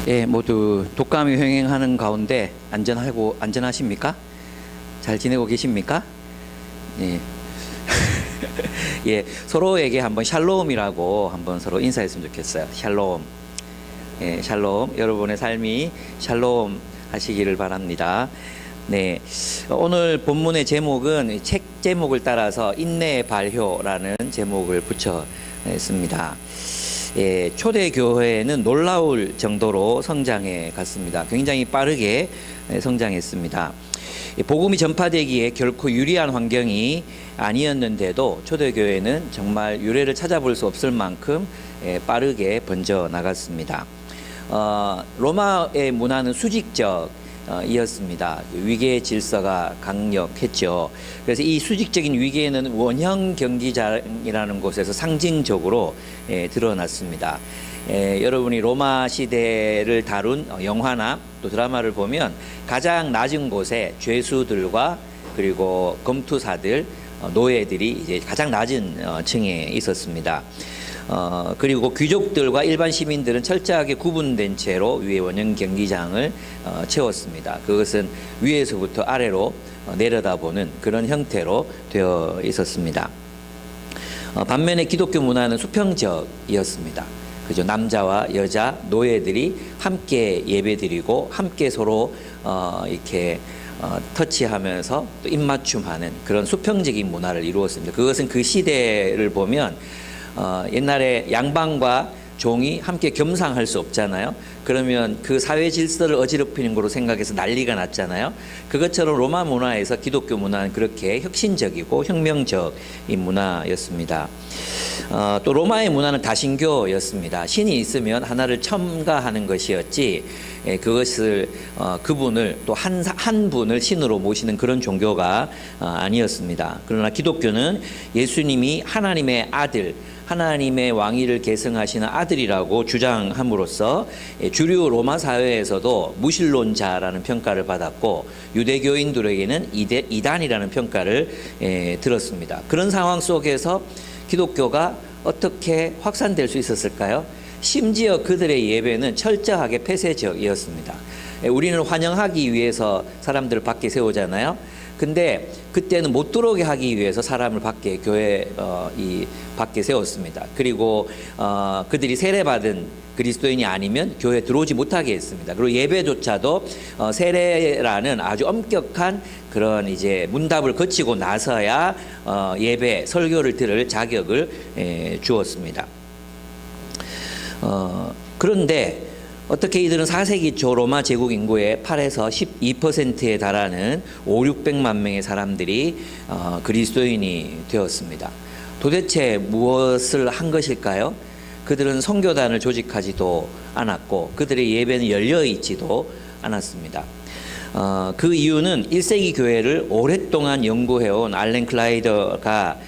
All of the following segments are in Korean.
예, 모두 독감이 횡행하는 가운데 안전하십니까? 잘 지내고 계십니까? 예. 예, 서로에게 한번 샬롬이라고 한번 서로 인사했으면 좋겠어요. 샬롬. 예, 샬롬. 여러분의 삶이 샬롬 하시기를 바랍니다. 네. 오늘 본문의 제목은 책 제목을 따라서 인내의 발효라는 제목을 붙였습니다. 예, 초대교회는 놀라울 정도로 성장해 갔습니다. 굉장히 빠르게 성장했습니다. 복음이 전파되기에 결코 유리한 환경이 아니었는데도 초대교회는 정말 유례를 찾아볼 수 없을 만큼 빠르게 번져 나갔습니다. 로마의 문화는 수직적 이었습니다. 위계의 질서가 강력했죠. 그래서 이 수직적인 위계는 원형 경기장이라는 곳에서 상징적으로 드러났습니다. 여러분이 로마 시대를 다룬 영화나 또 드라마를 보면 가장 낮은 곳에 죄수들과 그리고 검투사들, 노예들이 이제 가장 낮은 층에 있었습니다. 그리고 귀족들과 일반 시민들은 철저하게 구분된 채로 위에 원형 경기장을 채웠습니다. 그것은 위에서부터 아래로 내려다보는 그런 형태로 되어 있었습니다. 반면에 기독교 문화는 수평적이었습니다. 그죠? 남자와 여자, 노예들이 함께 예배드리고 함께 서로 이렇게 터치하면서 또 입맞춤하는 그런 수평적인 문화를 이루었습니다. 그것은 그 시대를 보면 옛날에 양반과 종이 함께 겸상할 수 없잖아요. 그러면 그 사회 질서를 어지럽히는 거로 생각해서 난리가 났잖아요. 그것처럼 로마 문화에서 기독교 문화는 그렇게 혁신적이고 혁명적인 문화였습니다. 또 로마의 문화는 다신교였습니다. 신이 있으면 하나를 첨가하는 것이었지, 그것을 그분을 또 한 분을 신으로 모시는 그런 종교가 아니었습니다. 그러나 기독교는 예수님이 하나님의 아들, 하나님의 왕위를 계승하시는 아들이라고 주장함으로써 주류 로마 사회에서도 무신론자라는 평가를 받았고 유대교인들에게는 이단이라는 평가를 들었습니다. 그런 상황 속에서 기독교가 어떻게 확산될 수 있었을까요? 심지어 그들의 예배는 철저하게 폐쇄적이었습니다. 우리는 환영하기 위해서 사람들을 밖에 세우잖아요. 근데 그때는 못 들어오게 하기 위해서 사람을 교회 밖에 세웠습니다. 그리고 그들이 세례받은 그리스도인이 아니면 교회에 들어오지 못하게 했습니다. 그리고 예배조차도 세례라는 아주 엄격한 그런 이제 문답을 거치고 나서야 예배 설교를 들을 자격을 주었습니다. 그런데 어떻게 이들은 4세기 초 로마 제국 인구의 8에서 12%에 달하는 500~600만 명의 사람들이 그리스도인이 되었습니다. 도대체 무엇을 한 것일까요? 그들은 선교단을 조직하지도 않았고 그들의 예배는 열려있지도 않았습니다. 그 이유는 1세기 교회를 오랫동안 연구해온 알렌 클라이더가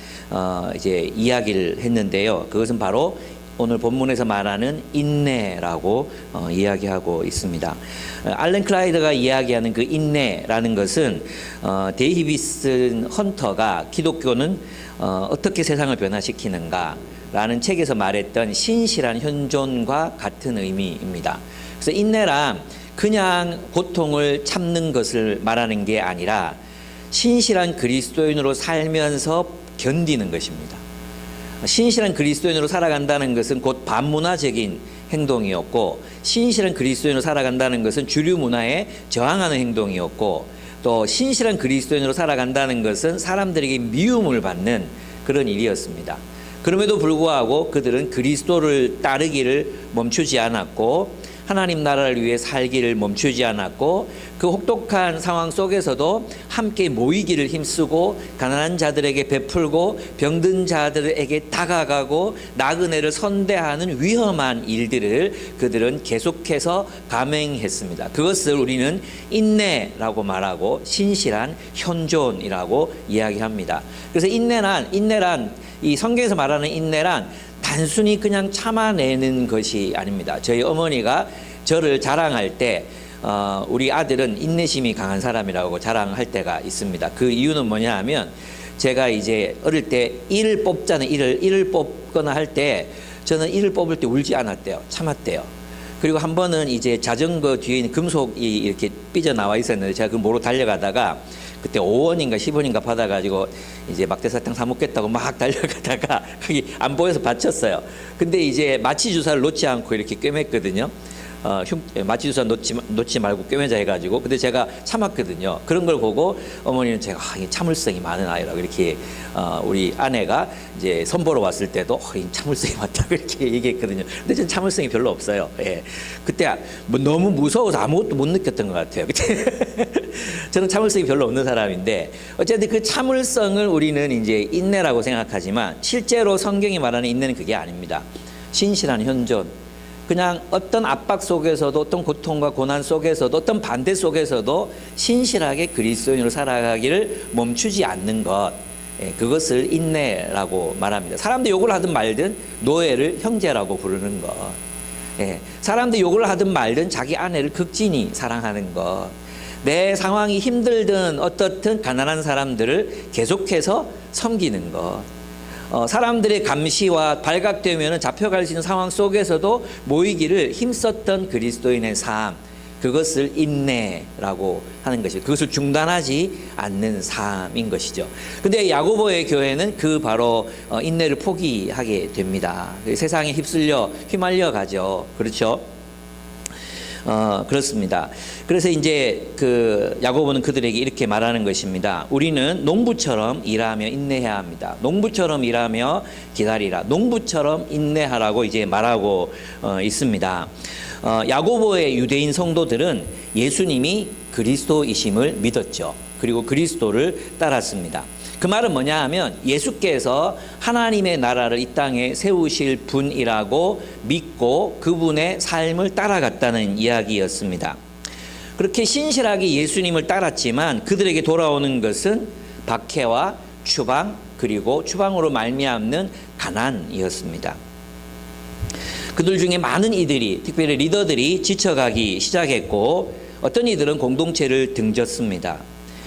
이제 이야기를 했는데요. 그것은 바로 오늘 본문에서 말하는 인내라고 이야기하고 있습니다. 알렌 클라이더가 이야기하는 그 인내라는 것은 데이비슨 헌터가 기독교는 어떻게 세상을 변화시키는가 라는 책에서 말했던 신실한 현존과 같은 의미입니다. 그래서 인내란 그냥 고통을 참는 것을 말하는 게 아니라 신실한 그리스도인으로 살면서 견디는 것입니다. 신실한 그리스도인으로 살아간다는 것은 곧 반문화적인 행동이었고 신실한 그리스도인으로 살아간다는 것은 주류 문화에 저항하는 행동이었고 또 신실한 그리스도인으로 살아간다는 것은 사람들에게 미움을 받는 그런 일이었습니다. 그럼에도 불구하고 그들은 그리스도를 따르기를 멈추지 않았고 하나님 나라를 위해 살기를 멈추지 않았고 그 혹독한 상황 속에서도 함께 모이기를 힘쓰고 가난한 자들에게 베풀고 병든 자들에게 다가가고 나그네를 선대하는 위험한 일들을 그들은 계속해서 감행했습니다. 그것을 우리는 인내라고 말하고 신실한 현존이라고 이야기합니다. 그래서 인내란 이 성경에서 말하는 인내란 단순히 그냥 참아내는 것이 아닙니다. 저희 어머니가 저를 자랑할 때 우리 아들은 인내심이 강한 사람이라고 자랑할 때가 있습니다. 그 이유는 뭐냐 하면 제가 이제 어릴 때 일을 뽑잖아요. 일을 뽑거나 할 때 저는 일을 뽑을 때 울지 않았대요. 참았대요. 그리고 한 번은 이제 자전거 뒤에 있는 금속이 이렇게 삐져 나와 있었는데 제가 그 모로 달려가다가 그때 5원인가 10원인가 받아가지고 이제 막대사탕 사 먹겠다고 막 달려가다가 거기 안 보여서 받쳤어요. 근데 이제 마취 주사를 놓지 않고 이렇게 꿰맸거든요. 마취 주사 놓지 말고 꿰매자 해가지고. 근데 제가 참았거든요. 그런 걸 보고 어머니는 제가 이 참을성이 많은 아이라고 이렇게 우리 아내가 이제 선보러 왔을 때도 이 참을성이 많다고 이렇게 얘기했거든요. 근데 저는 참을성이 별로 없어요. 예. 그때 뭐 너무 무서워서 아무것도 못 느꼈던 것 같아요. 그때 저는 참을성이 별로 없는 사람인데 어쨌든 그 참을성을 우리는 이제 인내라고 생각하지만 실제로 성경이 말하는 인내는 그게 아닙니다. 신실한 현존. 그냥 어떤 압박 속에서도 어떤 고통과 고난 속에서도 어떤 반대 속에서도 신실하게 그리스도인으로 살아가기를 멈추지 않는 것, 그것을 인내라고 말합니다. 사람들 욕을 하든 말든 노예를 형제라고 부르는 것, 사람들 욕을 하든 말든 자기 아내를 극진히 사랑하는 것, 내 상황이 힘들든 어떻든 가난한 사람들을 계속해서 섬기는 것, 사람들의 감시와 발각되면 잡혀갈 수 있는 상황 속에서도 모이기를 힘썼던 그리스도인의 삶, 그것을 인내라고 하는 것이죠. 그것을 중단하지 않는 삶인 것이죠. 근데 야고보의 교회는 그 바로 인내를 포기하게 됩니다. 세상에 휘말려 가죠. 그렇죠? 그렇습니다. 그래서 이제 그 야고보는 그들에게 이렇게 말하는 것입니다. 우리는 농부처럼 일하며 인내해야 합니다. 농부처럼 일하며 기다리라. 농부처럼 인내하라고 이제 말하고 있습니다. 야고보의 유대인 성도들은 예수님이 그리스도이심을 믿었죠. 그리고 그리스도를 따랐습니다. 그 말은 뭐냐 하면 예수께서 하나님의 나라를 이 땅에 세우실 분이라고 믿고 그분의 삶을 따라갔다는 이야기였습니다. 그렇게 신실하게 예수님을 따랐지만 그들에게 돌아오는 것은 박해와 추방, 그리고 추방으로 말미암는 가난이었습니다. 그들 중에 많은 이들이, 특별히 리더들이 지쳐가기 시작했고 어떤 이들은 공동체를 등졌습니다.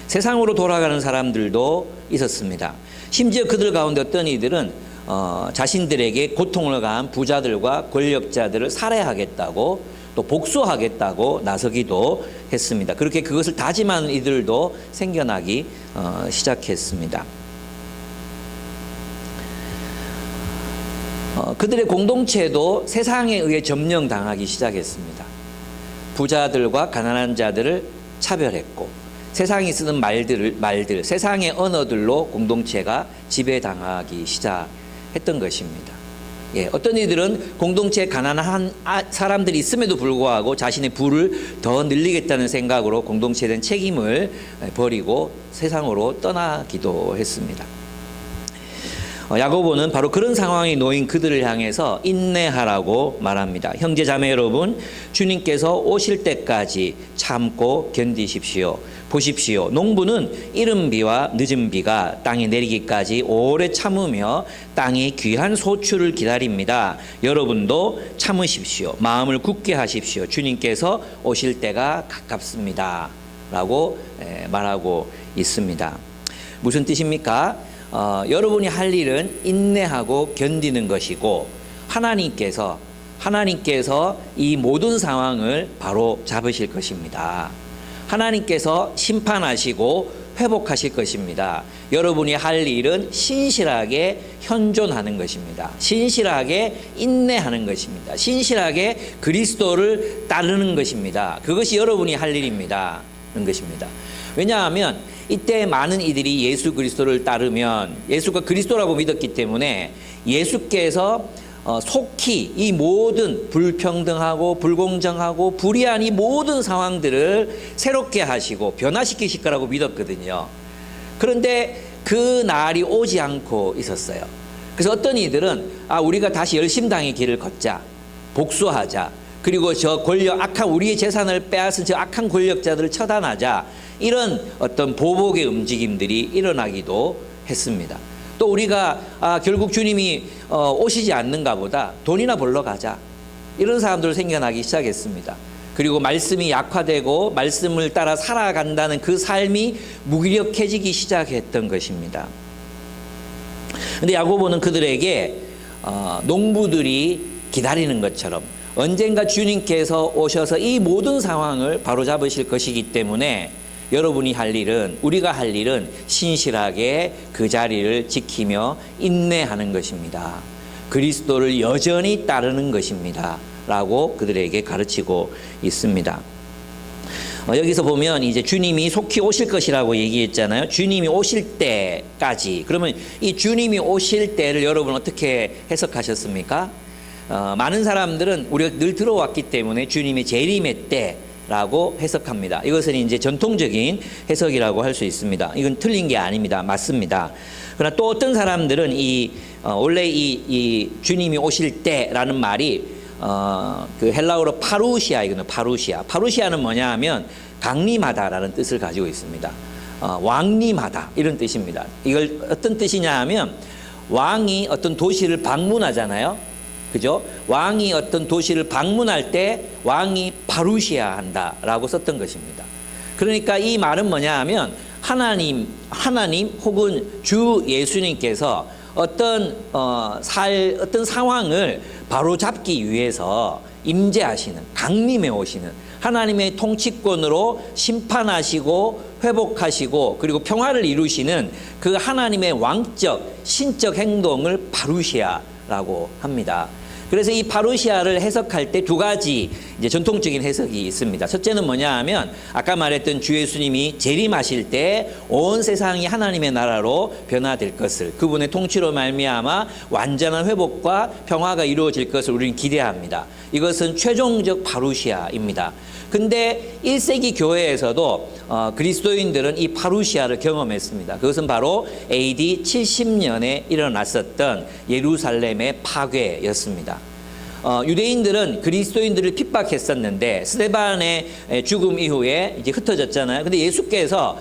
세상으로 돌아가는 사람들도 있었습니다. 심지어 그들 가운데 어떤 이들은 자신들에게 고통을 가한 부자들과 권력자들을 살해하겠다고 또 복수하겠다고 나서기도 했습니다. 그렇게 그것을 다짐하는 이들도 생겨나기 시작했습니다. 그들의 공동체도 세상에 의해 점령당하기 시작했습니다. 부자들과 가난한 자들을 차별했고 세상이 쓰는 말들, 세상의 언어들로 공동체가 지배당하기 시작했던 것입니다. 어떤 이들은 공동체에 가난한 사람들이 있음에도 불구하고 자신의 부를 더 늘리겠다는 생각으로 공동체에 대한 책임을 버리고 세상으로 떠나기도 했습니다. 야고보는 바로 그런 상황에 놓인 그들을 향해서 인내하라고 말합니다. 형제 자매 여러분, 주님께서 오실 때까지 참고 견디십시오. 보십시오. 농부는 이른 비와 늦은 비가 땅에 내리기까지 오래 참으며 땅의 귀한 소출을 기다립니다. 여러분도 참으십시오. 마음을 굳게 하십시오. 주님께서 오실 때가 가깝습니다. 라고 말하고 있습니다. 무슨 뜻입니까? 여러분이 할 일은 인내하고 견디는 것이고 하나님께서 이 모든 상황을 바로 잡으실 것입니다. 하나님께서 심판하시고 회복하실 것입니다. 여러분이 할 일은 신실하게 현존하는 것입니다. 신실하게 인내하는 것입니다. 신실하게 그리스도를 따르는 것입니다. 그것이 여러분이 할 일입니다. 는 것입니다. 왜냐하면 이때 많은 이들이 예수 그리스도를 따르면 예수가 그리스도라고 믿었기 때문에 예수께서 속히 이 모든 불평등하고 불공정하고 불의한 이 모든 상황들을 새롭게 하시고 변화시키실 거라고 믿었거든요. 그런데 그 날이 오지 않고 있었어요. 그래서 어떤 이들은 우리가 다시 열심당의 길을 걷자, 복수하자, 그리고 저 악한 우리의 재산을 빼앗은 저 악한 권력자들을 처단하자, 이런 어떤 보복의 움직임들이 일어나기도 했습니다. 또 우리가 결국 주님이 오시지 않는가 보다 돈이나 벌러 가자, 이런 사람들 생겨나기 시작했습니다. 그리고 말씀이 약화되고 말씀을 따라 살아간다는 그 삶이 무기력해지기 시작했던 것입니다. 그런데 야고보는 그들에게 농부들이 기다리는 것처럼 언젠가 주님께서 오셔서 이 모든 상황을 바로잡으실 것이기 때문에 여러분이 할 일은, 우리가 할 일은 신실하게 그 자리를 지키며 인내하는 것입니다. 그리스도를 여전히 따르는 것입니다. 라고 그들에게 가르치고 있습니다. 여기서 보면 이제 주님이 속히 오실 것이라고 얘기했잖아요. 주님이 오실 때까지. 그러면 이 주님이 오실 때를 여러분 어떻게 해석하셨습니까? 많은 사람들은 우리가 늘 들어왔기 때문에 주님의 재림의 때라고 해석합니다. 이것은 이제 전통적인 해석이라고 할 수 있습니다. 이건 틀린 게 아닙니다. 맞습니다. 그러나 또 어떤 사람들은 원래 이 주님이 오실 때라는 말이 그 헬라어로 파루시아이거든요. 파루시아는 뭐냐 하면 강림하다라는 뜻을 가지고 있습니다. 왕림하다 이런 뜻입니다. 이걸 어떤 뜻이냐 하면 왕이 어떤 도시를 방문하잖아요. 그죠? 왕이 어떤 도시를 방문할 때 왕이 파루시아 한다라고 썼던 것입니다. 그러니까 이 말은 뭐냐 하면 하나님 혹은 주 예수님께서 어떤 상황을 바로 잡기 위해서 임재하시는, 강림해 오시는 하나님의 통치권으로 심판하시고 회복하시고 그리고 평화를 이루시는 그 하나님의 왕적 신적 행동을 파루시아라고 합니다. 그래서 이 파루시아를 해석할 때 두 가지 이제 전통적인 해석이 있습니다. 첫째는 뭐냐 하면 아까 말했던 주 예수님이 재림하실 때 온 세상이 하나님의 나라로 변화될 것을, 그분의 통치로 말미암아 완전한 회복과 평화가 이루어질 것을 우리는 기대합니다. 이것은 최종적 파루시아입니다. 근데 1세기 교회에서도 그리스도인들은 이 파루시아를 경험했습니다. 그것은 바로 AD 70년에 일어났었던 예루살렘의 파괴였습니다. 유대인들은 그리스도인들을 핍박했었는데 스데반의 죽음 이후에 이제 흩어졌잖아요. 근데 예수께서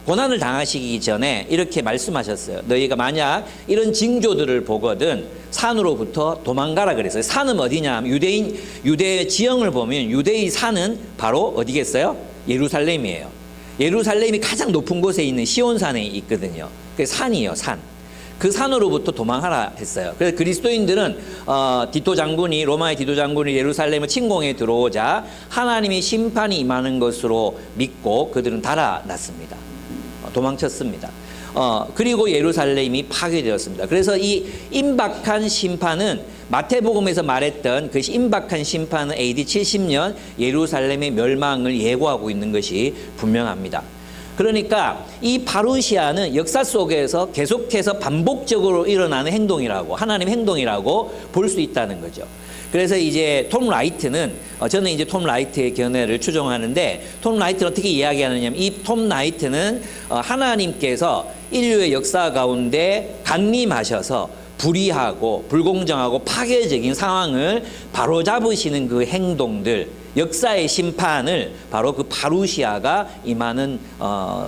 고난을 당하시기 전에 이렇게 말씀하셨어요. 너희가 만약 이런 징조들을 보거든 산으로부터 도망가라 그랬어요. 산은 어디냐 하면 유대 지형을 보면 유대의 산은 바로 어디겠어요? 예루살렘이에요. 예루살렘이 가장 높은 곳에 있는 시온산에 있거든요. 그 산이에요, 산. 그 산으로부터 도망하라 했어요. 그래서 그리스도인들은 로마의 디도 장군이 예루살렘을 침공해 들어오자 하나님의 심판이 임하는 것으로 믿고 그들은 달아났습니다. 도망쳤습니다. 그리고 예루살렘이 파괴되었습니다. 그래서 이 임박한 심판은 마태복음에서 말했던 그 임박한 심판은 AD 70년 예루살렘의 멸망을 예고하고 있는 것이 분명합니다. 그러니까 이 파루시아는 역사 속에서 계속해서 반복적으로 일어나는 행동이라고, 하나님의 행동이라고 볼 수 있다는 거죠. 그래서 이제 톰 라이트는 저는 이제 톰 라이트의 견해를 추종하는데 톰 라이트는 어떻게 이야기하느냐면 이 톰 라이트는 하나님께서 인류의 역사 가운데 강림하셔서 불의하고 불공정하고 파괴적인 상황을 바로잡으시는 그 행동들, 역사의 심판을 바로 그 파루시아가 임하는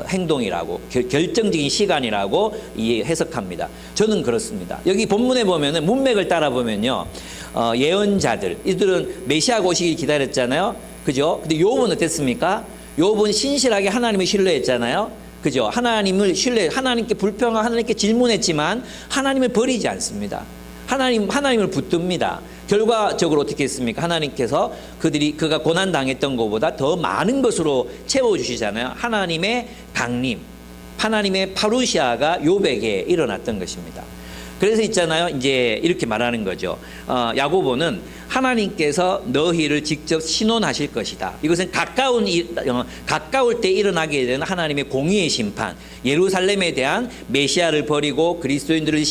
행동이라고, 결정적인 시간이라고 해석합니다. 저는 그렇습니다. 여기 본문에 보면은 문맥을 따라 보면요, 예언자들 이들은 메시아가 오시길 기다렸잖아요. 그죠? 근데 욥은 어땠습니까? 욥은 신실하게 하나님을 신뢰했잖아요. 그죠? 하나님께 불평하고 하나님께 질문했지만 하나님을 버리지 않습니다. 하나님을 붙듭니다. 결과적으로 어떻게 했습니까? 하나님께서 그가 고난당했던 것보다 더 많은 것으로 채워주시잖아요. 하나님의 강림, 하나님의 파루시아가 욥에게 일어났던 것입니다. 그래서 있잖아요. 이제 이렇게 말하는 거죠. 야고보는 하나님께서 너희를 직접 신원하실 것이다. 이것은 가까울 때 일어나게 되는 하나님의 공의의 심판, 예루살렘에 대한 메시아를 버리고 그리스도인들을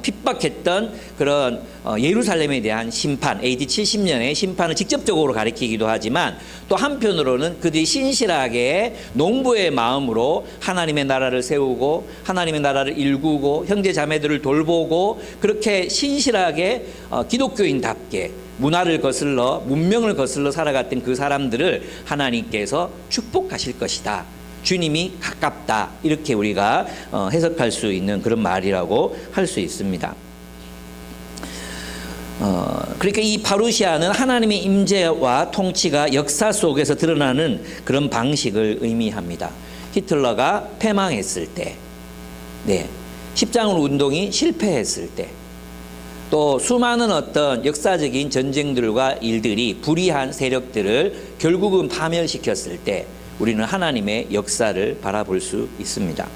핍박했던 그런 예루살렘에 대한 심판, AD 70년의 심판을 직접적으로 가리키기도 하지만 또 한편으로는 그들이 신실하게 농부의 마음으로 하나님의 나라를 세우고 하나님의 나라를 일구고 형제 자매들을 돌보고 그렇게 신실하게 기독교인답게 문화를 거슬러 문명을 거슬러 살아갔던 그 사람들을 하나님께서 축복하실 것이다. 주님이 가깝다. 이렇게 우리가 해석할 수 있는 그런 말이라고 할 수 있습니다. 그러니까 이 파루시아는 하나님의 임재와 통치가 역사 속에서 드러나는 그런 방식을 의미합니다. 히틀러가 패망했을 때, 십자군 운동이 실패했을 때, 또 수많은 어떤 역사적인 전쟁들과 일들이 불의한 세력들을 결국은 파멸시켰을 때 우리는 하나님의 역사를 바라볼 수 있습니다.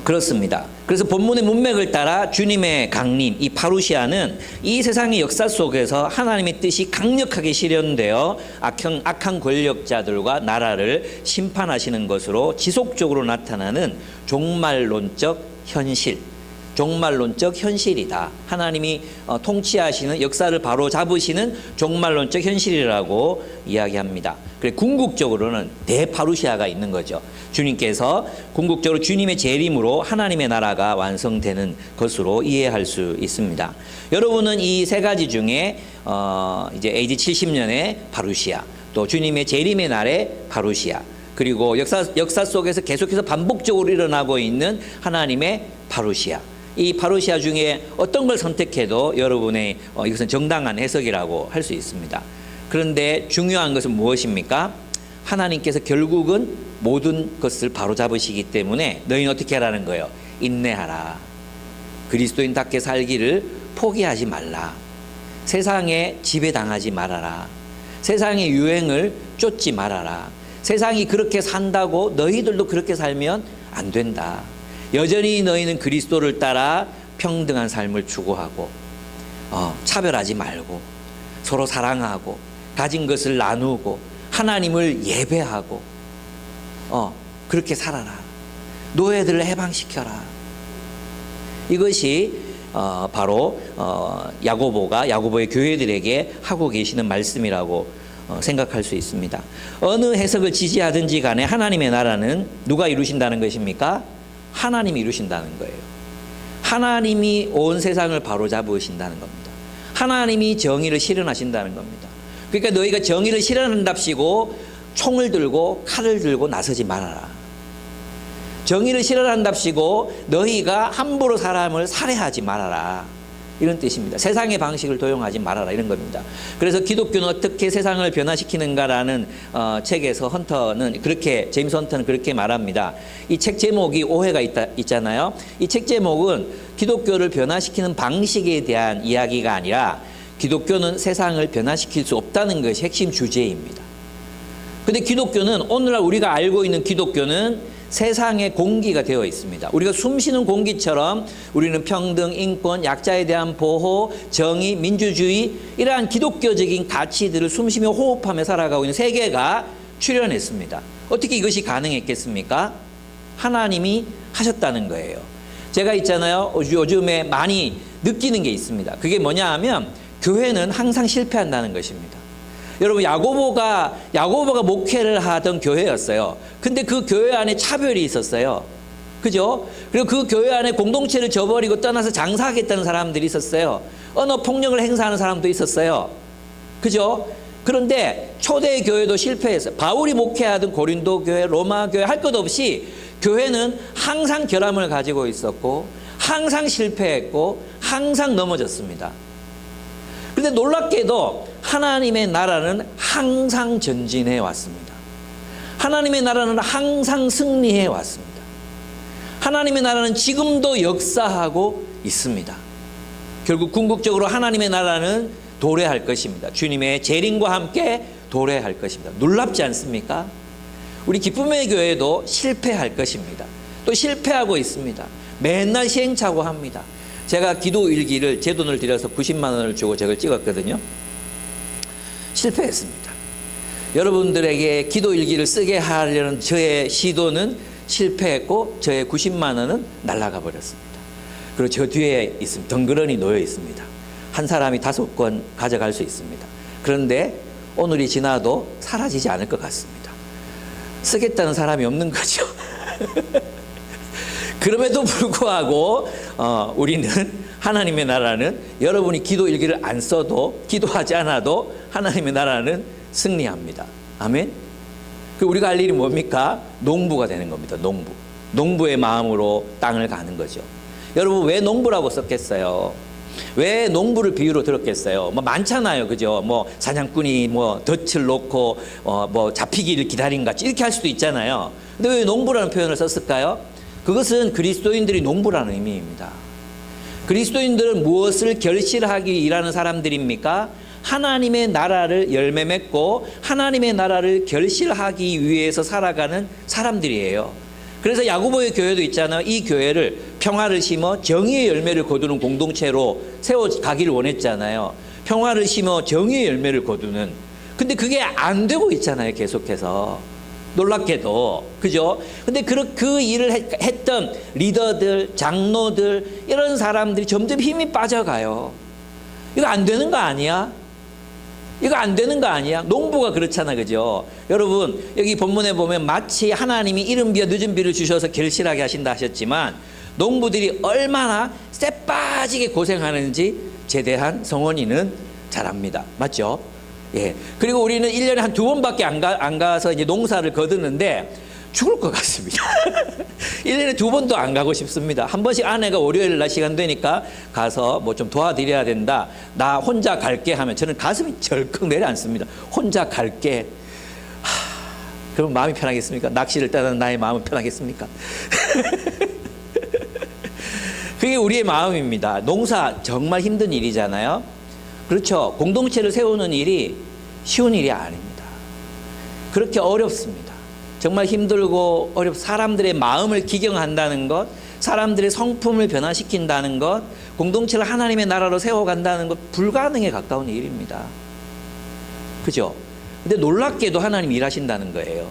그렇습니다. 그래서 본문의 문맥을 따라 주님의 강림, 이 파루시아는 이 세상의 역사 속에서 하나님의 뜻이 강력하게 실현되어 악한 권력자들과 나라를 심판하시는 것으로 지속적으로 나타나는 종말론적 현실, 종말론적 현실이다. 하나님이 통치하시는 역사를 바로 잡으시는 종말론적 현실이라고 이야기합니다. 그래 궁극적으로는 대파루시아가 있는 거죠. 주님께서 궁극적으로 주님의 재림으로 하나님의 나라가 완성되는 것으로 이해할 수 있습니다. 여러분은 이 세 가지 중에 이제 AD 70년의 파루시아, 또 주님의 재림의 날의 파루시아, 그리고 역사 속에서 계속해서 반복적으로 일어나고 있는 하나님의 파루시아, 이 파루시아 중에 어떤 걸 선택해도 여러분의 이것은 정당한 해석이라고 할 수 있습니다. 그런데 중요한 것은 무엇입니까? 하나님께서 결국은 모든 것을 바로잡으시기 때문에 너희는 어떻게 하라는 거예요? 인내하라. 그리스도인답게 살기를 포기하지 말라. 세상에 지배당하지 말아라. 세상의 유행을 쫓지 말아라. 세상이 그렇게 산다고 너희들도 그렇게 살면 안 된다. 여전히 너희는 그리스도를 따라 평등한 삶을 추구하고 차별하지 말고 서로 사랑하고 가진 것을 나누고 하나님을 예배하고 그렇게 살아라. 노예들을 해방시켜라. 이것이 바로 야고보의 교회들에게 하고 계시는 말씀이라고 생각할 수 있습니다. 어느 해석을 지지하든지 간에 하나님의 나라는 누가 이루신다는 것입니까? 하나님이 이루신다는 거예요. 하나님이 온 세상을 바로잡으신다는 겁니다. 하나님이 정의를 실현하신다는 겁니다. 그러니까 너희가 정의를 실현한답시고 총을 들고 칼을 들고 나서지 말아라. 정의를 실현한답시고 너희가 함부로 사람을 살해하지 말아라. 이런 뜻입니다. 세상의 방식을 도용하지 말아라 이런 겁니다. 그래서 기독교는 어떻게 세상을 변화시키는가라는 책에서 제임스 헌터는 그렇게 말합니다. 이 책 제목이 오해가 있잖아요. 이 책 제목은 기독교를 변화시키는 방식에 대한 이야기가 아니라 기독교는 세상을 변화시킬 수 없다는 것이 핵심 주제입니다. 근데 기독교는 오늘날 우리가 알고 있는 기독교는 세상의 공기가 되어 있습니다. 우리가 숨쉬는 공기처럼 우리는 평등, 인권, 약자에 대한 보호, 정의, 민주주의 이러한 기독교적인 가치들을 숨쉬며 호흡하며 살아가고 있는 세계가 출현했습니다. 어떻게 이것이 가능했겠습니까? 하나님이 하셨다는 거예요. 제가 있잖아요. 요즘에 많이 느끼는 게 있습니다. 그게 뭐냐 하면 교회는 항상 실패한다는 것입니다. 여러분 야고보가 목회를 하던 교회였어요. 근데 그 교회 안에 차별이 있었어요. 그죠? 그리고 그 교회 안에 공동체를 저버리고 떠나서 장사하겠다는 사람들이 있었어요. 언어 폭력을 행사하는 사람도 있었어요. 그죠? 그런데 초대 교회도 실패했어요. 바울이 목회하던 고린도 교회, 로마 교회 할 것 없이 교회는 항상 결함을 가지고 있었고 항상 실패했고 항상 넘어졌습니다. 그런데 놀랍게도 하나님의 나라는 항상 전진해 왔습니다. 하나님의 나라는 항상 승리해 왔습니다. 하나님의 나라는 지금도 역사하고 있습니다. 결국 궁극적으로 하나님의 나라는 도래할 것입니다. 주님의 재림과 함께 도래할 것입니다. 놀랍지 않습니까? 우리 기쁨의 교회도 실패할 것입니다. 또 실패하고 있습니다. 맨날 시행착오합니다. 제가 기도 일기를 제 돈을 들여서 90만 원을 주고 저걸 찍었거든요. 실패했습니다. 여러분들에게 기도 일기를 쓰게 하려는 저의 시도는 실패했고 저의 90만 원은 날아가 버렸습니다. 그리고 저 뒤에 덩그러니 놓여 있습니다. 한 사람이 5권 가져갈 수 있습니다. 그런데 오늘이 지나도 사라지지 않을 것 같습니다. 쓰겠다는 사람이 없는 거죠. 그럼에도 불구하고 우리는 하나님의 나라는 여러분이 기도 일기를 안 써도 기도하지 않아도 하나님의 나라는 승리합니다. 아멘. 그 우리가 할 일이 뭡니까? 농부가 되는 겁니다. 농부의 마음으로 땅을 가는 거죠. 여러분 왜 농부라고 썼겠어요? 왜 농부를 비유로 들었겠어요? 뭐 많잖아요, 그죠? 뭐 사냥꾼이 뭐 덫을 놓고 뭐 잡히기를 기다린 같이 이렇게 할 수도 있잖아요. 근데 왜 농부라는 표현을 썼을까요? 그것은 그리스도인들이 농부라는 의미입니다. 그리스도인들은 무엇을 결실하기 일하는 사람들입니까? 하나님의 나라를 열매 맺고 하나님의 나라를 결실하기 위해서 살아가는 사람들이에요. 그래서 야고보의 교회도 있잖아요. 이 교회를 평화를 심어 정의의 열매를 거두는 공동체로 세워가기를 원했잖아요. 평화를 심어 정의의 열매를 거두는. 근데 그게 안 되고 있잖아요. 계속해서. 놀랍게도. 그죠? 근데 그 일을 했던 리더들, 장로들, 이런 사람들이 점점 힘이 빠져가요. 이거 안 되는 거 아니야? 이거 안 되는 거 아니야? 농부가 그렇잖아. 그죠? 여러분, 여기 본문에 보면 마치 하나님이 이른 비와 늦은 비를 주셔서 결실하게 하신다 하셨지만 농부들이 얼마나 쎄빠지게 고생하는지 제대한 성원이는 잘 압니다. 맞죠? 예. 그리고 우리는 1년에 한 2번밖에 안 가서 이제 농사를 거두는데 죽을 것 같습니다. 1년에 2번도 안 가고 싶습니다. 한 번씩 아내가 월요일 날 시간 되니까 가서 뭐 좀 도와드려야 된다. 나 혼자 갈게 하면 저는 가슴이 절컥 내려앉습니다. 혼자 갈게. 그럼 마음이 편하겠습니까? 낚시를 떠나는 나의 마음은 편하겠습니까? 그게 우리의 마음입니다. 농사 정말 힘든 일이잖아요. 그렇죠. 공동체를 세우는 일이 쉬운 일이 아닙니다. 그렇게 어렵습니다. 정말 힘들고 사람들의 마음을 기경한다는 것, 사람들의 성품을 변화시킨다는 것, 공동체를 하나님의 나라로 세워간다는 것 불가능에 가까운 일입니다. 그죠? 근데 놀랍게도 하나님이 일하신다는 거예요.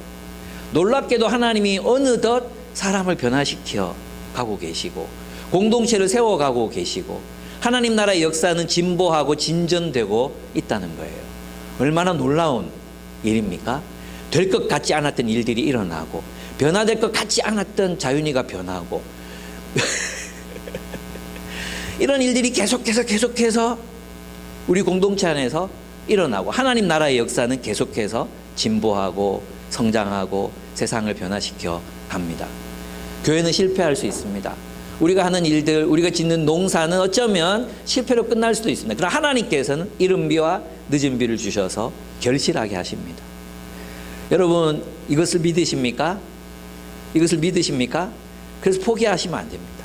놀랍게도 하나님이 어느덧 사람을 변화시켜 가고 계시고 공동체를 세워가고 계시고 하나님 나라의 역사는 진보하고 진전되고 있다는 거예요. 얼마나 놀라운 일입니까? 될 것 같지 않았던 일들이 일어나고 변화될 것 같지 않았던 자윤이가 변하고 이런 일들이 계속해서 우리 공동체 안에서 일어나고 하나님 나라의 역사는 계속해서 진보하고 성장하고 세상을 변화시켜 갑니다. 교회는 실패할 수 있습니다. 우리가 하는 일들, 우리가 짓는 농사는 어쩌면 실패로 끝날 수도 있습니다. 그러나 하나님께서는 이른 비와 늦은 비를 주셔서 결실하게 하십니다. 여러분, 이것을 믿으십니까? 이것을 믿으십니까? 그래서 포기하시면 안 됩니다.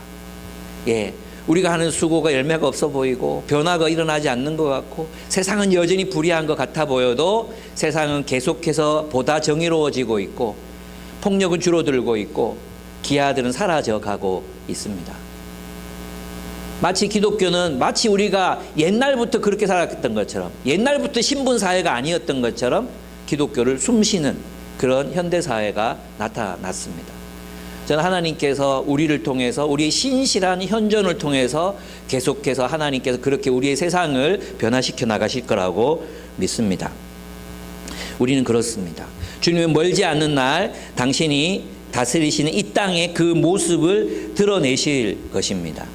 예. 우리가 하는 수고가 열매가 없어 보이고 변화가 일어나지 않는 것 같고 세상은 여전히 불의한 것 같아 보여도 세상은 계속해서 보다 정의로워지고 있고 폭력은 줄어들고 있고 기아들은 사라져 가고 있습니다. 마치 기독교는 마치 우리가 옛날부터 그렇게 살았던 것처럼 옛날부터 신분사회가 아니었던 것처럼 기독교를 숨쉬는 그런 현대사회가 나타났습니다. 저는 하나님께서 우리를 통해서 우리의 신실한 현존을 통해서 계속해서 하나님께서 그렇게 우리의 세상을 변화시켜 나가실 거라고 믿습니다. 우리는 그렇습니다. 주님은 멀지 않는 날 당신이 다스리시는 이 땅의 그 모습을 드러내실 것입니다.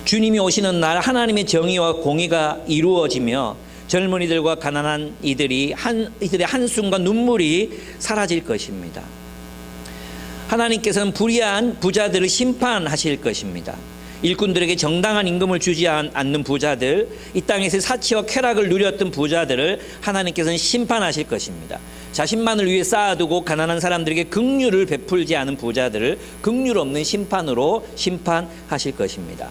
주님이 오시는 날 하나님의 정의와 공의가 이루어지며 젊은이들과 가난한 이들의 한숨과 눈물이 사라질 것입니다. 하나님께서는 불의한 부자들을 심판하실 것입니다. 일꾼들에게 정당한 임금을 주지 않는 부자들, 이 땅에서 사치와 쾌락을 누렸던 부자들을 하나님께서는 심판하실 것입니다. 자신만을 위해 쌓아두고 가난한 사람들에게 긍휼을 베풀지 않은 부자들을 긍휼 없는 심판으로 심판하실 것입니다.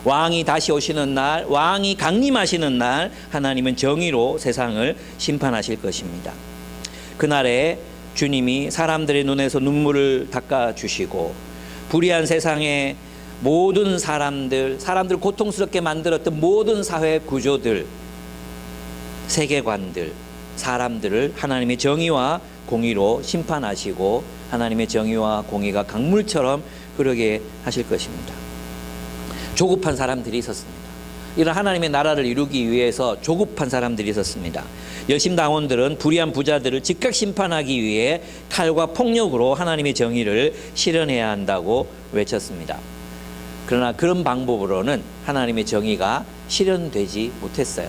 왕이 다시 오시는 날, 왕이 강림하시는 날 하나님은 정의로 세상을 심판하실 것입니다. 그날에 주님이 사람들의 눈에서 눈물을 닦아주시고 불의한 세상의 모든 사람들 고통스럽게 만들었던 모든 사회 구조들, 세계관들, 사람들을 하나님의 정의와 공의로 심판하시고 하나님의 정의와 공의가 강물처럼 흐르게 하실 것입니다. 조급한 사람들이 있었습니다. 이런 하나님의 나라를 이루기 위해서 조급한 사람들이 있었습니다. 열심당원들은 불의한 부자들을 즉각 심판하기 위해 칼과 폭력으로 하나님의 정의를 실현해야 한다고 외쳤습니다. 그러나 그런 방법으로는 하나님의 정의가 실현되지 못했어요.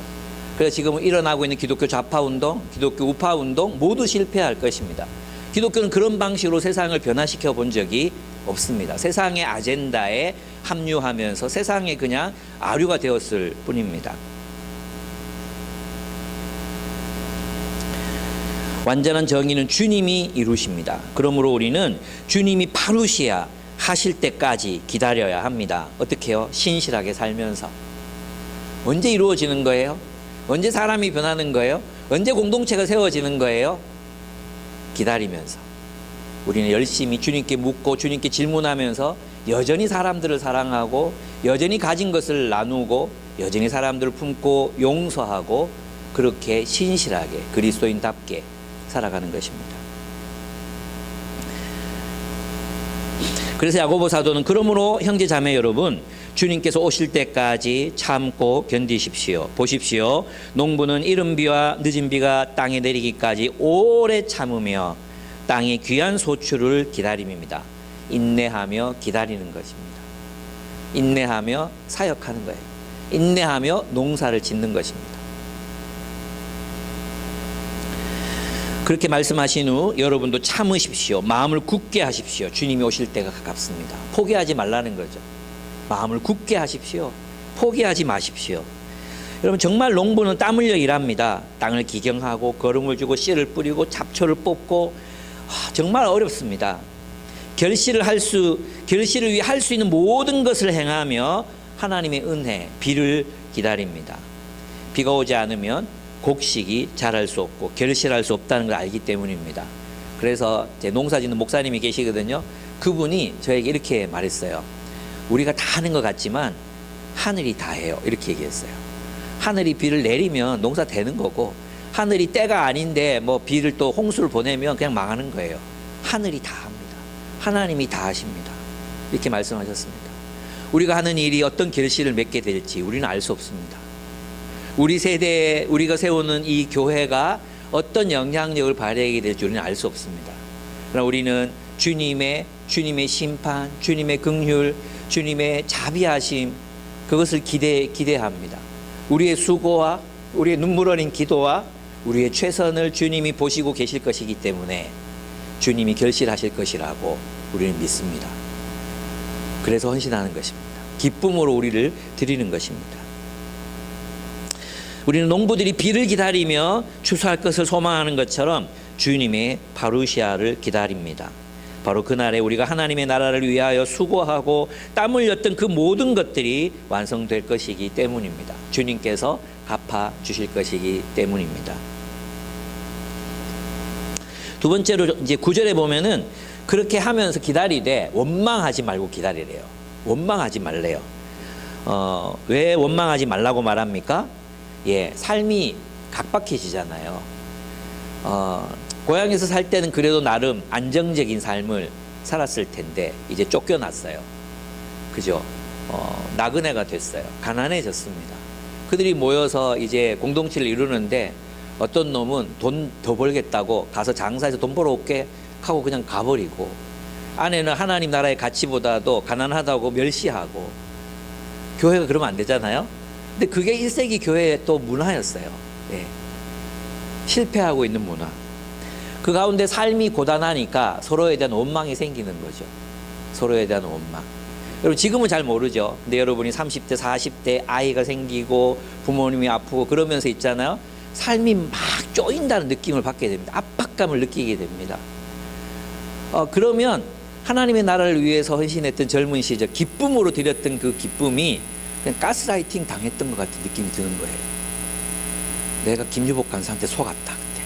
그래서 지금 일어나고 있는 기독교 좌파운동, 기독교 우파운동 모두 실패할 것입니다. 기독교는 그런 방식으로 세상을 변화시켜 본 적이 없습니다. 세상의 아젠다에 합류하면서 세상에 그냥 아류가 되었을 뿐입니다. 완전한 정의는 주님이 이루십니다. 그러므로 우리는 주님이 파루시아 하실 때까지 기다려야 합니다. 어떻게 해요? 신실하게 살면서. 언제 이루어지는 거예요? 언제 사람이 변하는 거예요? 언제 공동체가 세워지는 거예요? 기다리면서. 우리는 열심히 주님께 묻고 주님께 질문하면서 여전히 사람들을 사랑하고 여전히 가진 것을 나누고 여전히 사람들을 품고 용서하고 그렇게 신실하게 그리스도인답게 살아가는 것입니다. 그래서 야고보 사도는 그러므로 형제 자매 여러분, 주님께서 오실 때까지 참고 견디십시오. 보십시오. 농부는 이른 비와 늦은 비가 땅에 내리기까지 오래 참으며 땅의 귀한 소출을 기다림입니다. 인내하며 기다리는 것입니다. 인내하며 사역하는 거예요. 인내하며 농사를 짓는 것입니다. 그렇게 말씀하신 후 여러분도 참으십시오. 마음을 굳게 하십시오. 주님이 오실 때가 가깝습니다. 포기하지 말라는 거죠. 마음을 굳게 하십시오. 포기하지 마십시오. 여러분, 정말 농부는 땀 흘려 일합니다. 땅을 기경하고 거름을 주고 씨를 뿌리고 잡초를 뽑고 정말 어렵습니다. 결실을 위해 할 수 있는 모든 것을 행하며 하나님의 은혜, 비를 기다립니다. 비가 오지 않으면 곡식이 자랄 수 없고 결실할 수 없다는 걸 알기 때문입니다. 그래서 제 농사 짓는 목사님이 계시거든요. 그분이 저에게 이렇게 말했어요. 우리가 다 하는 것 같지만 하늘이 다 해요. 이렇게 얘기했어요. 하늘이 비를 내리면 농사 되는 거고, 하늘이 때가 아닌데 뭐 비를 또 홍수를 보내면 그냥 망하는 거예요. 하늘이 다 합니다. 하나님이 다 하십니다. 이렇게 말씀하셨습니다. 우리가 하는 일이 어떤 결실을 맺게 될지 우리는 알 수 없습니다. 우리 세대에 우리가 세우는 이 교회가 어떤 영향력을 발휘하게 될지 우리는 알 수 없습니다. 그러나 우리는 주님의 심판, 주님의 긍휼, 주님의 자비하심, 그것을 기대합니다. 우리의 수고와 우리의 눈물 어린 기도와 우리의 최선을 주님이 보시고 계실 것이기 때문에 주님이 결실하실 것이라고 우리는 믿습니다. 그래서 헌신하는 것입니다. 기쁨으로 우리를 드리는 것입니다. 우리는 농부들이 비를 기다리며 추수할 것을 소망하는 것처럼 주님의 파루시아를 기다립니다. 바로 그날에 우리가 하나님의 나라를 위하여 수고하고 땀 흘렸던 그 모든 것들이 완성될 것이기 때문입니다. 주님께서 갚아 주실 것이기 때문입니다. 두 번째로 이제 9절에 보면은 그렇게 하면서 기다리되 원망하지 말고 기다리래요. 원망하지 말래요. 왜 원망하지 말라고 말합니까? 삶이 각박해지잖아요. 고향에서 살 때는 그래도 나름 안정적인 삶을 살았을 텐데 이제 쫓겨났어요. 그죠? 나그네가 됐어요. 가난해졌습니다. 그들이 모여서 이제 공동체를 이루는데 어떤 놈은 돈 더 벌겠다고 가서 장사해서 돈 벌어올게 하고 그냥 가버리고, 아내는 하나님 나라의 가치보다도 가난하다고 멸시하고. 교회가 그러면 안 되잖아요. 근데 그게 1세기 교회의 또 문화였어요. 실패하고 있는 문화. 그 가운데 삶이 고단하니까 서로에 대한 원망이 생기는 거죠. 서로에 대한 원망. 여러분, 지금은 잘 모르죠. 근데 여러분이 30대, 40대 아이가 생기고 부모님이 아프고 그러면서 있잖아요. 삶이 막 쪼인다는 느낌을 받게 됩니다. 압박감을 느끼게 됩니다. 그러면 하나님의 나라를 위해서 헌신했던 젊은 시절 기쁨으로 드렸던 그 기쁨이 그냥 가스라이팅 당했던 것 같은 느낌이 드는 거예요. 내가 김유복 간사한테 속았다 그때.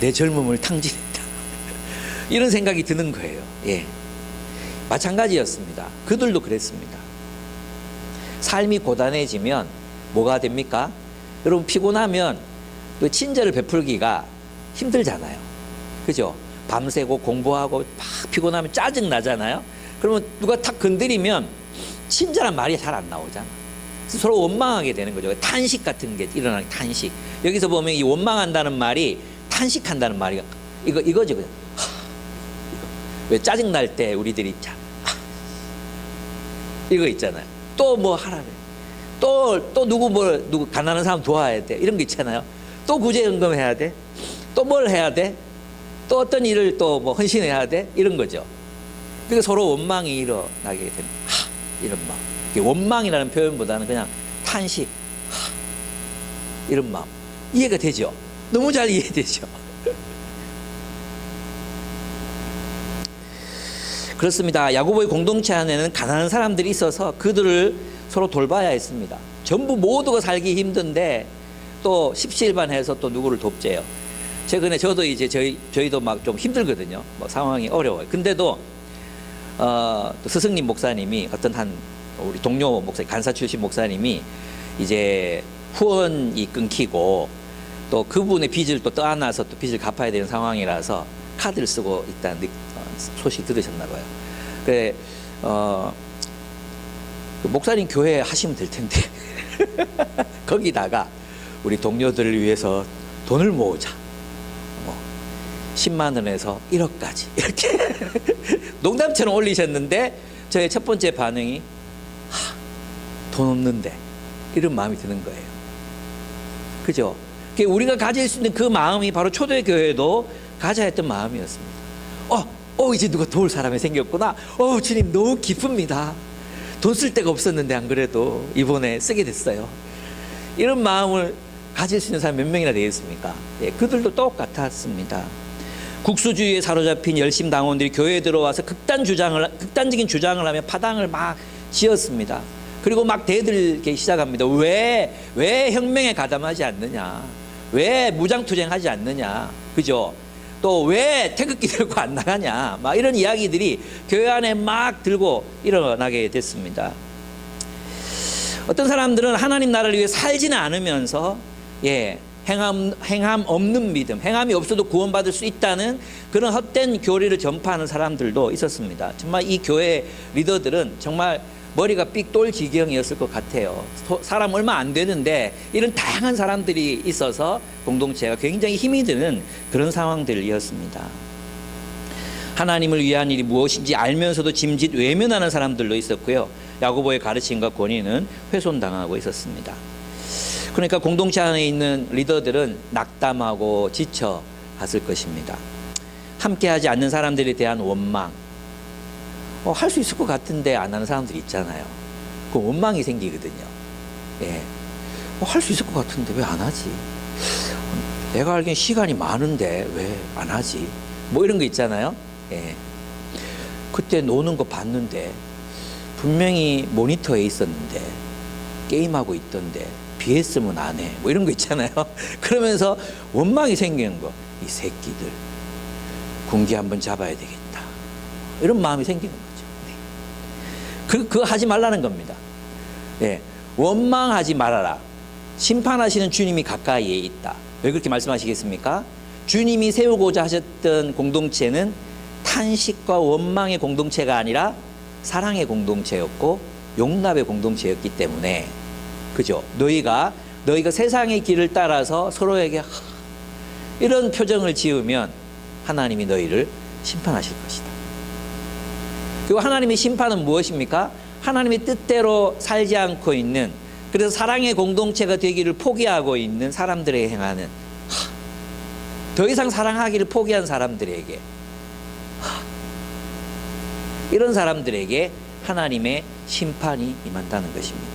내 젊음을 탕진했다. 이런 생각이 드는 거예요. 마찬가지였습니다. 그들도 그랬습니다. 삶이 고단해지면 뭐가 됩니까? 여러분, 피곤하면 그 친절을 베풀기가 힘들잖아요. 그죠? 밤새고 공부하고 막 피곤하면 짜증 나잖아요. 그러면 누가 탁 건드리면 친절한 말이 잘 안 나오잖아. 서로 원망하게 되는 거죠. 탄식 같은 게 일어나는 탄식. 여기서 보면 이 원망한다는 말이 탄식한다는 말이 이거죠. 이거. 왜 짜증 날 때 우리들이 이거 있잖아요. 또 뭐 하라래. 또 누구 가난한 사람 도와야 돼. 이런 거 있잖아요. 또 구제연금 해야 돼. 또 뭘 해야 돼. 또 어떤 일을 또 뭐 헌신해야 돼. 이런 거죠. 그러니까 서로 원망이 일어나게 되는 이런 마음. 원망이라는 표현보다는 그냥 탄식, 이런 마음. 이해가 되죠? 너무 잘 이해되죠? 그렇습니다. 야고보의 공동체 안에는 가난한 사람들이 있어서 그들을 서로 돌봐야 했습니다. 전부 모두가 살기 힘든데 또 십시일반해서 또 누구를 돕재요. 최근에 저도 이제 저희도 막 좀 힘들거든요. 뭐 상황이 어려워요. 근데도 또 스승님 목사님이 어떤 한 우리 동료 목사, 간사 출신 목사님이 이제 후원이 끊기고 또 그분의 빚을 또 떠안아서 또 빚을 갚아야 되는 상황이라서 카드를 쓰고 있다는 소식 들으셨나 봐요. 그래, 그 목사님 교회 하시면 될 텐데 거기다가 우리 동료들을 위해서 돈을 모으자. 10만 원에서 1억까지 이렇게 농담처럼 올리셨는데 저의 첫 번째 반응이 돈 없는데 이런 마음이 드는 거예요. 그죠? 우리가 가질 수 있는 그 마음이 바로 초대교회도 가져야 했던 마음이었습니다. 이제 누가 도울 사람이 생겼구나. 주님 너무 기쁩니다. 돈 쓸 데가 없었는데 안 그래도 이번에 쓰게 됐어요. 이런 마음을 가질 수 있는 사람 몇 명이나 되겠습니까? 예, 그들도 똑같았습니다. 국수주의에 사로잡힌 열심 당원들이 교회에 들어와서 극단적인 주장을 하며 파당을 막 지었습니다. 그리고 막 대들기 시작합니다. 왜 혁명에 가담하지 않느냐? 왜 무장투쟁하지 않느냐? 그죠? 또 왜 태극기 들고 안 나가냐? 막 이런 이야기들이 교회 안에 막 들고 일어나게 됐습니다. 어떤 사람들은 하나님 나라를 위해 살지는 않으면서 행함 없는 믿음, 행함이 없어도 구원받을 수 있다는 그런 헛된 교리를 전파하는 사람들도 있었습니다. 정말 이 교회 리더들은 정말 머리가 삑 돌 지경이었을 것 같아요. 사람 얼마 안 되는데 이런 다양한 사람들이 있어서 공동체가 굉장히 힘이 드는 그런 상황들이었습니다. 하나님을 위한 일이 무엇인지 알면서도 짐짓 외면하는 사람들도 있었고요. 야고보의 가르침과 권위는 훼손당하고 있었습니다. 그러니까 공동체 안에 있는 리더들은 낙담하고 지쳐 갔을 것입니다. 함께하지 않는 사람들에 대한 원망, 할 수 있을 것 같은데 안 하는 사람들이 있잖아요. 그 원망이 생기거든요. 할 수 있을 것 같은데 왜 안 하지? 내가 알기엔 시간이 많은데 왜 안 하지? 뭐 이런 거 있잖아요. 그때 노는 거 봤는데 분명히 모니터에 있었는데 게임하고 있던데 비했으면 안 해. 뭐 이런 거 있잖아요. 그러면서 원망이 생기는 거. 이 새끼들 군기 한번 잡아야 되겠다. 이런 마음이 생기는 거죠. 그거 하지 말라는 겁니다. 원망하지 말아라. 심판하시는 주님이 가까이에 있다. 왜 그렇게 말씀하시겠습니까? 주님이 세우고자 하셨던 공동체는 탄식과 원망의 공동체가 아니라 사랑의 공동체였고 용납의 공동체였기 때문에, 그죠? 너희가 세상의 길을 따라서 서로에게 이런 표정을 지으면 하나님이 너희를 심판하실 것이다. 그리고 하나님의 심판은 무엇입니까? 하나님의 뜻대로 살지 않고 있는, 그래서 사랑의 공동체가 되기를 포기하고 있는 사람들의 행하는, 더 이상 사랑하기를 포기한 사람들에게, 이런 사람들에게 하나님의 심판이 임한다는 것입니다.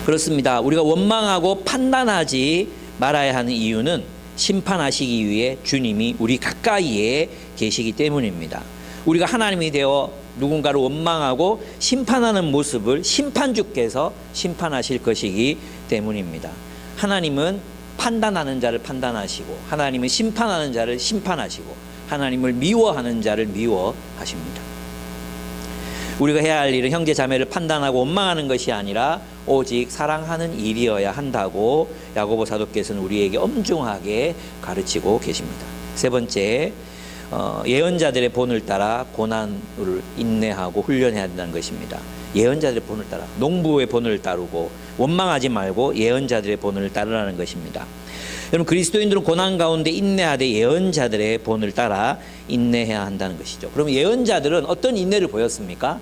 그렇습니다. 우리가 원망하고 판단하지 말아야 하는 이유는 심판하시기 위해 주님이 우리 가까이에 계시기 때문입니다. 우리가 하나님이 되어 누군가를 원망하고 심판하는 모습을 심판주께서 심판하실 것이기 때문입니다. 하나님은 판단하는 자를 판단하시고, 하나님은 심판하는 자를 심판하시고, 하나님을 미워하는 자를 미워하십니다. 우리가 해야 할 일은 형제 자매를 판단하고 원망하는 것이 아니라 오직 사랑하는 일이어야 한다고 야고보 사도께서는 우리에게 엄중하게 가르치고 계십니다. 세 번째, 예언자들의 본을 따라 고난을 인내하고 훈련해야 한다는 것입니다. 예언자들의 본을 따라, 농부의 본을 따르고 원망하지 말고 예언자들의 본을 따르라는 것입니다. 여러분, 그리스도인들은 고난 가운데 인내하되 예언자들의 본을 따라 인내해야 한다는 것이죠. 그럼 예언자들은 어떤 인내를 보였습니까?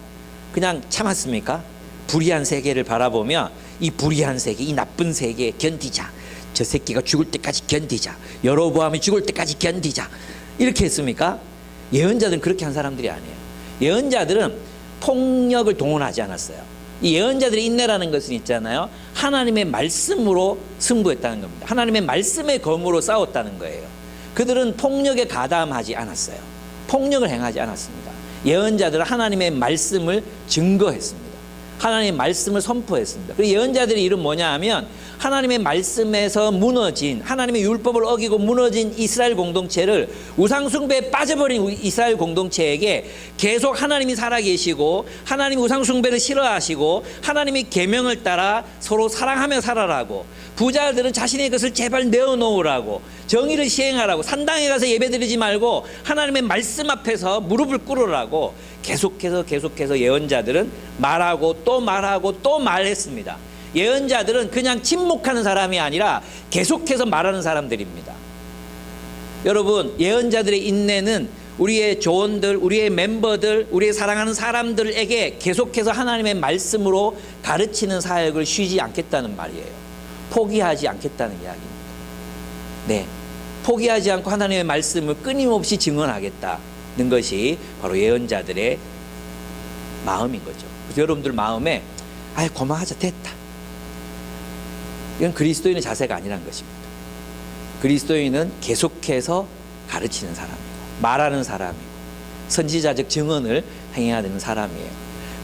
그냥 참았습니까? 불의한 세계를 바라보며 이 불의한 세계, 이 나쁜 세계 견디자, 저 새끼가 죽을 때까지 견디자, 여로보암이 죽을 때까지 견디자, 이렇게 했습니까? 예언자들은 그렇게 한 사람들이 아니에요. 예언자들은 폭력을 동원하지 않았어요. 이 예언자들의 인내라는 것은 있잖아요, 하나님의 말씀으로 승부했다는 겁니다. 하나님의 말씀의 검으로 싸웠다는 거예요. 그들은 폭력에 가담하지 않았어요. 폭력을 행하지 않았습니다. 예언자들은 하나님의 말씀을 증거했습니다. 하나님의 말씀을 선포했습니다. 그리고 예언자들의 일은 뭐냐 하면 하나님의 말씀에서 무너진, 하나님의 율법을 어기고 무너진 이스라엘 공동체를, 우상숭배에 빠져버린 이스라엘 공동체에게 계속 하나님이 살아계시고 하나님이 우상숭배를 싫어하시고 하나님의 계명을 따라 서로 사랑하며 살아라고, 부자들은 자신의 것을 제발 내어놓으라고, 정의를 시행하라고, 산당에 가서 예배드리지 말고 하나님의 말씀 앞에서 무릎을 꿇으라고 계속해서 예언자들은 말하고 또 말하고 또 말했습니다. 예언자들은 그냥 침묵하는 사람이 아니라 계속해서 말하는 사람들입니다. 여러분, 예언자들의 인내는 우리의 조언들, 우리의 멤버들, 우리의 사랑하는 사람들에게 계속해서 하나님의 말씀으로 가르치는 사역을 쉬지 않겠다는 말이에요. 포기하지 않겠다는 이야기입니다. 네, 포기하지 않고 하나님의 말씀을 끊임없이 증언하겠다는 것이 바로 예언자들의 마음인 거죠. 그래서 여러분들 마음에 고마하자, 됐다, 이건 그리스도인의 자세가 아니라는 것입니다. 그리스도인은 계속해서 가르치는 사람이고 말하는 사람이고 선지자적 증언을 행해야 되는 사람이에요.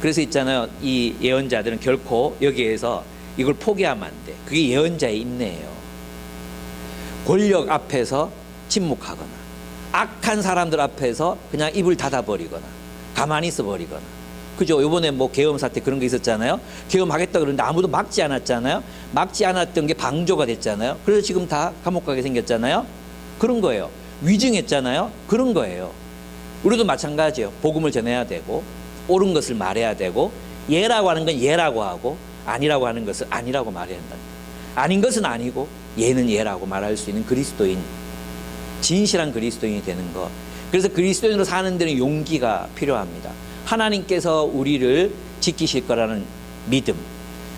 그래서 있잖아요, 이 예언자들은 결코 여기에서 이걸 포기하면 안 돼. 그게 예언자의 인내예요. 권력 앞에서 침묵하거나 악한 사람들 앞에서 그냥 입을 닫아버리거나 가만히 있어버리거나, 그죠? 요번에 뭐 계엄 사태 그런 게 있었잖아요. 계엄하겠다 그러는데 아무도 막지 않았잖아요. 막지 않았던 게 방조가 됐잖아요. 그래서 지금 다 감옥 가게 생겼잖아요. 그런 거예요. 위증했잖아요. 그런 거예요. 우리도 마찬가지예요. 복음을 전해야 되고 옳은 것을 말해야 되고, 예라고 하는 건 예라고 하고 아니라고 하는 것은 아니라고 말해야 한다. 아닌 것은 아니고 예는 예라고 말할 수 있는 그리스도인, 진실한 그리스도인이 되는 것. 그래서 그리스도인으로 사는 데는 용기가 필요합니다. 하나님께서 우리를 지키실 거라는 믿음,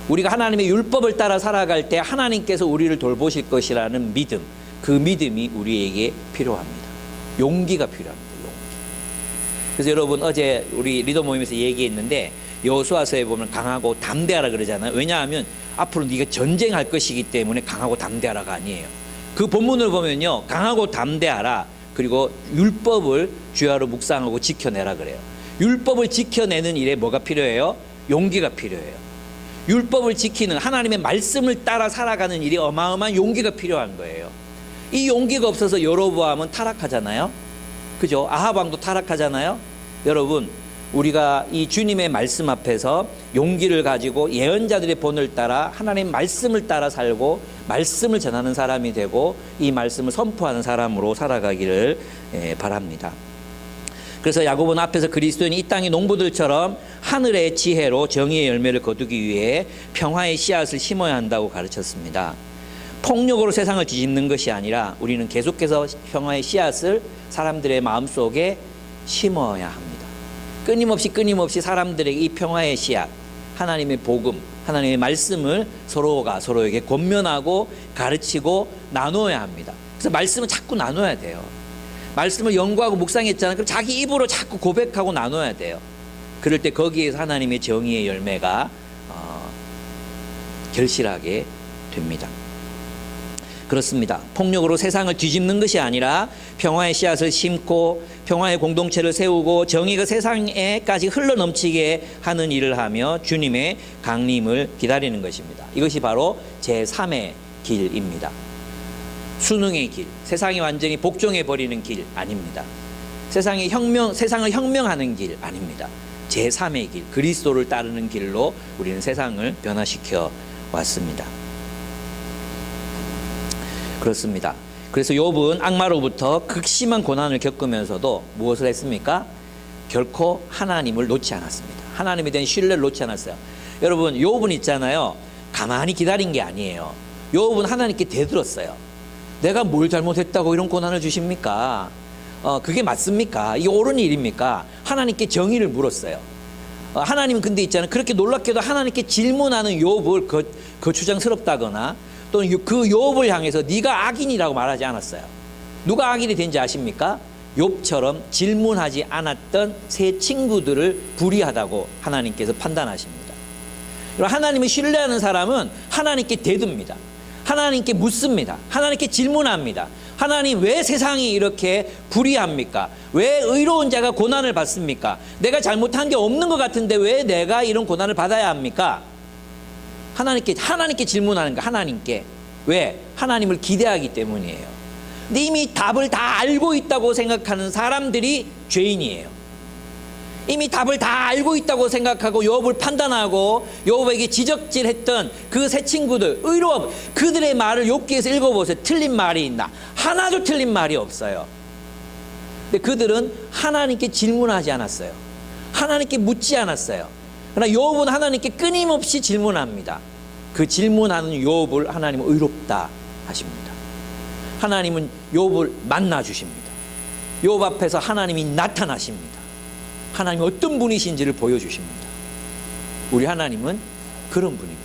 우리가 하나님의 율법을 따라 살아갈 때 하나님께서 우리를 돌보실 것이라는 믿음, 그 믿음이 우리에게 필요합니다. 용기가 필요합니다. 용기. 그래서 여러분, 어제 우리 리더 모임에서 얘기했는데 여호수아서에 보면 강하고 담대하라 그러잖아요. 왜냐하면 앞으로 네가 전쟁할 것이기 때문에 강하고 담대하라가 아니에요. 그 본문을 보면요, 강하고 담대하라, 그리고 율법을 주야로 묵상하고 지켜내라 그래요. 율법을 지켜내는 일에 뭐가 필요해요? 용기가 필요해요. 율법을 지키는, 하나님의 말씀을 따라 살아가는 일이 어마어마한 용기가 필요한 거예요. 이 용기가 없어서 여로보암은 타락하잖아요. 그죠? 아합 왕도 타락하잖아요. 여러분, 우리가 이 주님의 말씀 앞에서 용기를 가지고 예언자들의 본을 따라 하나님의 말씀을 따라 살고 말씀을 전하는 사람이 되고 이 말씀을 선포하는 사람으로 살아가기를 바랍니다. 그래서 야고보는 앞에서 그리스도인이 이 땅의 농부들처럼 하늘의 지혜로 정의의 열매를 거두기 위해 평화의 씨앗을 심어야 한다고 가르쳤습니다. 폭력으로 세상을 뒤집는 것이 아니라 우리는 계속해서 평화의 씨앗을 사람들의 마음속에 심어야 합니다. 끊임없이 사람들에게 이 평화의 씨앗, 하나님의 복음, 하나님의 말씀을 서로가 서로에게 권면하고 가르치고 나눠야 합니다. 그래서 말씀은 자꾸 나눠야 돼요. 말씀을 연구하고 묵상했잖아요. 그럼 자기 입으로 자꾸 고백하고 나눠야 돼요. 그럴 때 거기에서 하나님의 정의의 열매가 결실하게 됩니다. 그렇습니다. 폭력으로 세상을 뒤집는 것이 아니라 평화의 씨앗을 심고 평화의 공동체를 세우고 정의가 세상에까지 흘러넘치게 하는 일을 하며 주님의 강림을 기다리는 것입니다. 이것이 바로 제3의 길입니다. 순응의 길, 세상이 완전히 복종해버리는 길 아닙니다. 세상을 혁명하는 길 아닙니다. 제3의 길, 그리스도를 따르는 길로 우리는 세상을 변화시켜 왔습니다. 그렇습니다. 그래서 욥은 악마로부터 극심한 고난을 겪으면서도 무엇을 했습니까? 결코 하나님을 놓지 않았습니다. 하나님에 대한 신뢰를 놓지 않았어요. 여러분, 욥은 있잖아요, 가만히 기다린 게 아니에요. 욥은 하나님께 대들었어요. 내가 뭘 잘못했다고 이런 고난을 주십니까? 그게 맞습니까? 이게 옳은 일입니까? 하나님께 정의를 물었어요. 하나님은 근데 있잖아요, 그렇게 놀랍게도 하나님께 질문하는 욥을 거추장스럽다거나 또는 그 욥을 향해서 네가 악인이라고 말하지 않았어요. 누가 악인이 된지 아십니까? 욥처럼 질문하지 않았던 세 친구들을 불의하다고 하나님께서 판단하십니다. 하나님을 신뢰하는 사람은 하나님께 대듭니다. 하나님께 묻습니다. 하나님께 질문합니다. 하나님 왜 세상이 이렇게 불의합니까? 왜 의로운 자가 고난을 받습니까? 내가 잘못한 게 없는 것 같은데 왜 내가 이런 고난을 받아야 합니까? 하나님께 질문하는 거야. 하나님께. 왜? 하나님을 기대하기 때문이에요. 근데 이미 답을 다 알고 있다고 생각하는 사람들이 죄인이에요. 이미 답을 다 알고 있다고 생각하고 욥을 판단하고 욥에게 지적질했던 그 세 친구들, 의로움, 그들의 말을 욥기에서 읽어보세요. 틀린 말이 있나? 하나도 틀린 말이 없어요. 근데 그들은 하나님께 질문하지 않았어요. 하나님께 묻지 않았어요. 그러나 욥은 하나님께 끊임없이 질문합니다. 그 질문하는 욥을 하나님은 의롭다 하십니다. 하나님은 욥을 만나 주십니다. 욥 앞에서 하나님이 나타나십니다. 하나님이 어떤 분이신지를 보여주십니다. 우리 하나님은 그런 분입니다.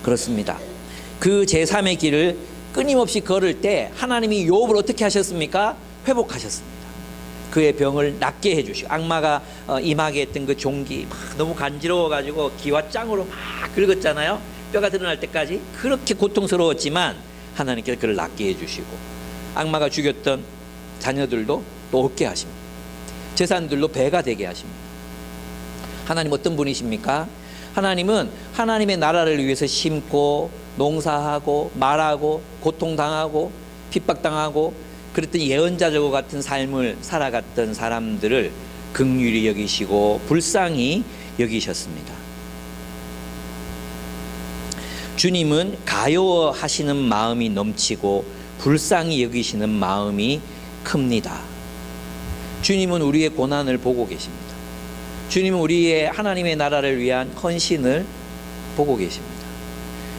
그렇습니다. 그 제3의 길을 끊임없이 걸을 때 하나님이 욥을 어떻게 하셨습니까? 회복하셨습니다. 그의 병을 낫게 해주시고, 악마가 임하게 했던 그 종기 막 너무 간지러워가지고 기와장으로 막 긁었잖아요. 뼈가 드러날 때까지 그렇게 고통스러웠지만 하나님께서 그를 낫게 해주시고, 악마가 죽였던 자녀들도 또 얻게 하십니다. 재산들도 배가 되게 하십니다. 하나님 어떤 분이십니까? 하나님은 하나님의 나라를 위해서 심고 농사하고 말하고 고통당하고 핍박당하고 그랬던 예언자들과 같은 삶을 살아갔던 사람들을 긍휼히 여기시고 불쌍히 여기셨습니다. 주님은 가여워하시는 마음이 넘치고 불쌍히 여기시는 마음이 큽니다. 주님은 우리의 고난을 보고 계십니다. 주님은 우리의 하나님의 나라를 위한 헌신을 보고 계십니다.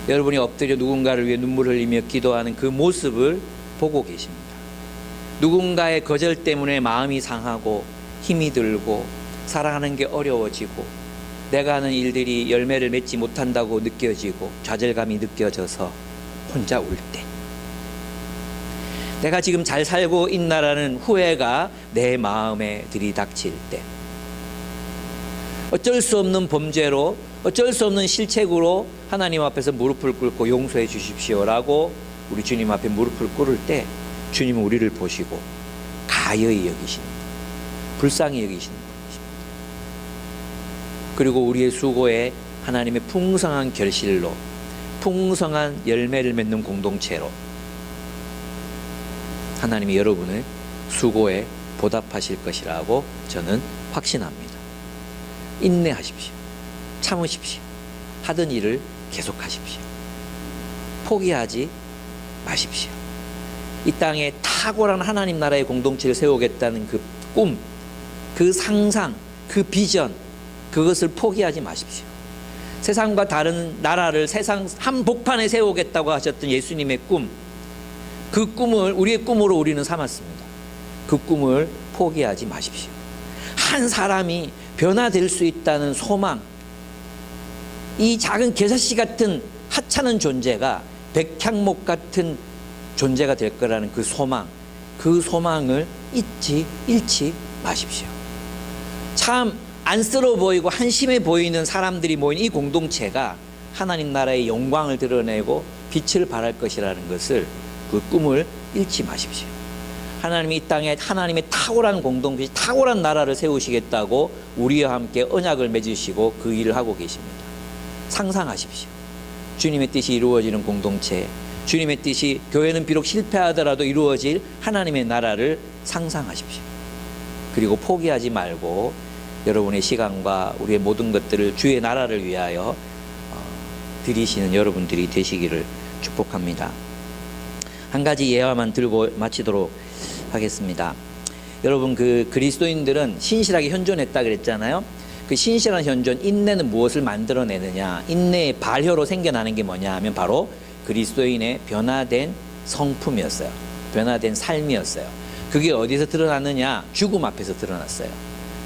여러분이 엎드려 누군가를 위해 눈물을 흘리며 기도하는 그 모습을 보고 계십니다. 누군가의 거절 때문에 마음이 상하고 힘이 들고 살아가는 게 어려워지고 내가 하는 일들이 열매를 맺지 못한다고 느껴지고 좌절감이 느껴져서 혼자 울 때, 내가 지금 잘 살고 있나라는 후회가 내 마음에 들이닥칠 때, 어쩔 수 없는 범죄로 어쩔 수 없는 실책으로 하나님 앞에서 무릎을 꿇고 용서해 주십시오라고 우리 주님 앞에 무릎을 꿇을 때 주님은 우리를 보시고 가여이 여기십니다. 불쌍히 여기시는 분이십니다. 그리고 우리의 수고에 하나님의 풍성한 결실로 풍성한 열매를 맺는 공동체로 하나님이 여러분의 수고에 보답하실 것이라고 저는 확신합니다. 인내하십시오. 참으십시오. 하던 일을 계속하십시오. 포기하지 마십시오. 이 땅에 탁월한 하나님 나라의 공동체를 세우겠다는 그 꿈, 그 상상, 그 비전, 그것을 포기하지 마십시오. 세상과 다른 나라를 세상 한복판에 세우겠다고 하셨던 예수님의 꿈, 그 꿈을 우리의 꿈으로 우리는 삼았습니다. 그 꿈을 포기하지 마십시오. 한 사람이 변화될 수 있다는 소망, 이 작은 개사씨 같은 하찮은 존재가 백향목 같은 존재가 될 거라는 그 소망, 그 소망을 잃지 마십시오. 참 안쓰러워 보이고 한심해 보이는 사람들이 모인 이 공동체가 하나님 나라의 영광을 드러내고 빛을 발할 것이라는 것을, 그 꿈을 잃지 마십시오. 하나님이 이 땅에 하나님의 탁월한 공동체, 탁월한 나라를 세우시겠다고 우리와 함께 언약을 맺으시고 그 일을 하고 계십니다. 상상하십시오. 주님의 뜻이 이루어지는 공동체, 주님의 뜻이 교회는 비록 실패하더라도 이루어질 하나님의 나라를 상상하십시오. 그리고 포기하지 말고 여러분의 시간과 우리의 모든 것들을 주의 나라를 위하여 드리시는 여러분들이 되시기를 축복합니다. 한 가지 예화만 들고 마치도록 하겠습니다. 여러분, 그 그리스도인들은 신실하게 현존했다 그랬잖아요. 그 신실한 현존, 인내는 무엇을 만들어내느냐, 인내의 발효로 생겨나는 게 뭐냐 하면 바로 그리스도인의 변화된 성품이었어요. 변화된 삶이었어요. 그게 어디서 드러났느냐? 죽음 앞에서 드러났어요.